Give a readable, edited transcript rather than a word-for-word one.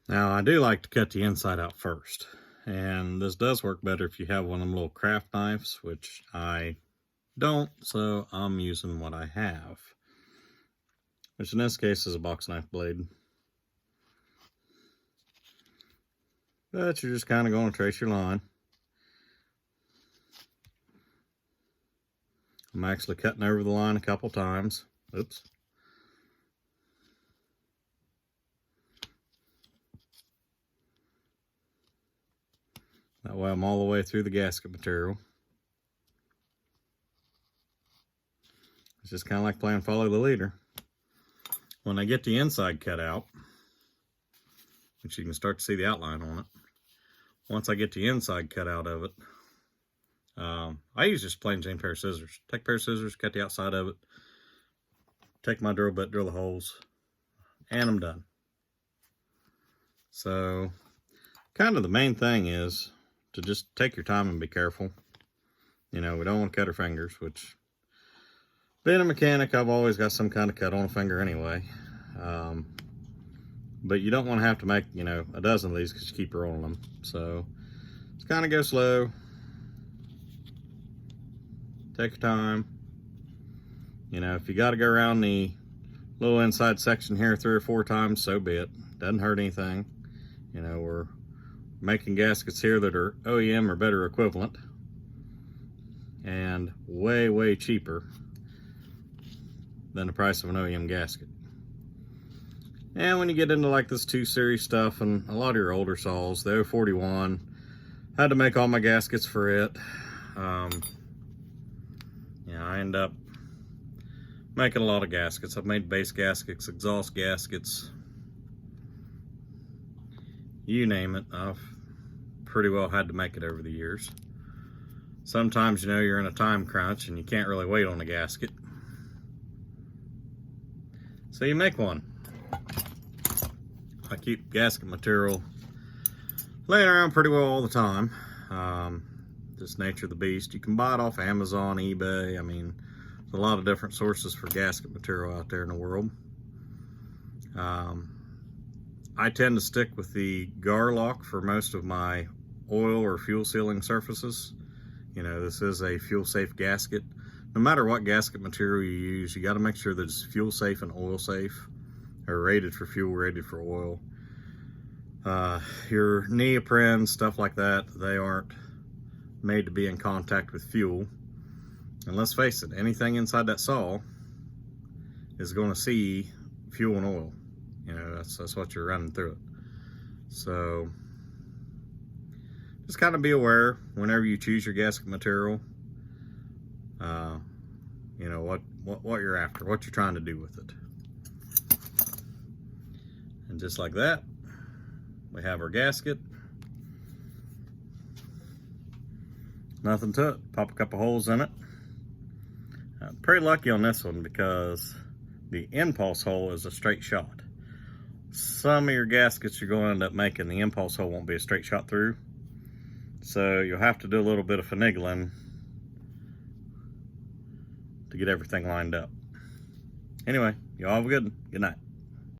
Now, I do like to cut the inside out first, and this does work better if you have one of them little craft knives, which I don't, so I'm using what I have, which in this case is a box knife blade. But you're just kind of going to trace your line. I'm actually cutting over the line a couple times. Oops. That way I'm all the way through the gasket material. It's just kind of like playing follow the leader. When I get the inside cut out, which you can start to see the outline on it, once I get the inside cut out of it, I use just plain Jane pair of scissors. Take a pair of scissors, cut the outside of it, take my drill bit, drill the holes, and I'm done. So, kind of the main thing is to just take your time and be careful. You know, we don't want to cut our fingers, which, being a mechanic, I've always got some kind of cut on a finger anyway. But you don't want to have to make, you know, a dozen of these because you keep rolling them. So, just kind of go slow. Take your time. You know, if you got to go around the little inside section here 3 or 4 times, so be it. Doesn't hurt anything. You know, we're making gaskets here that are OEM or better equivalent, and way, way cheaper than the price of an OEM gasket. And when you get into like this 2 series stuff and a lot of your older saws, the 041, I had to make all my gaskets for it. Yeah, I end up making a lot of gaskets. I've made base gaskets, exhaust gaskets, you name it. I've pretty well had to make it over the years. Sometimes, you know, you're in a time crunch and you can't really wait on a gasket, so you make one. I keep gasket material laying around pretty well all the time. Just nature of the beast. You can buy it off Amazon, eBay. I mean, there's a lot of different sources for gasket material out there in the world. I tend to stick with the Garlock for most of my oil or fuel sealing surfaces. You know, this is a fuel safe gasket. No matter what gasket material you use, you got to make sure that it's fuel safe and oil safe, or rated for fuel, rated for oil. Your neoprene, stuff like that, they aren't made to be in contact with fuel. And let's face it, anything inside that saw is going to see fuel and oil. You know, that's what you're running through it. So just kind of be aware whenever you choose your gasket material, you know, what you're after, what you're trying to do with it. And just like that, we have our gasket. Nothing to it. Pop a couple holes in it. Pretty lucky on this one because the impulse hole is a straight shot. Some of your gaskets you're going to end up making, the impulse hole won't be a straight shot through. So you'll have to do a little bit of finagling to get everything lined up. Anyway, y'all have a good one. Good night.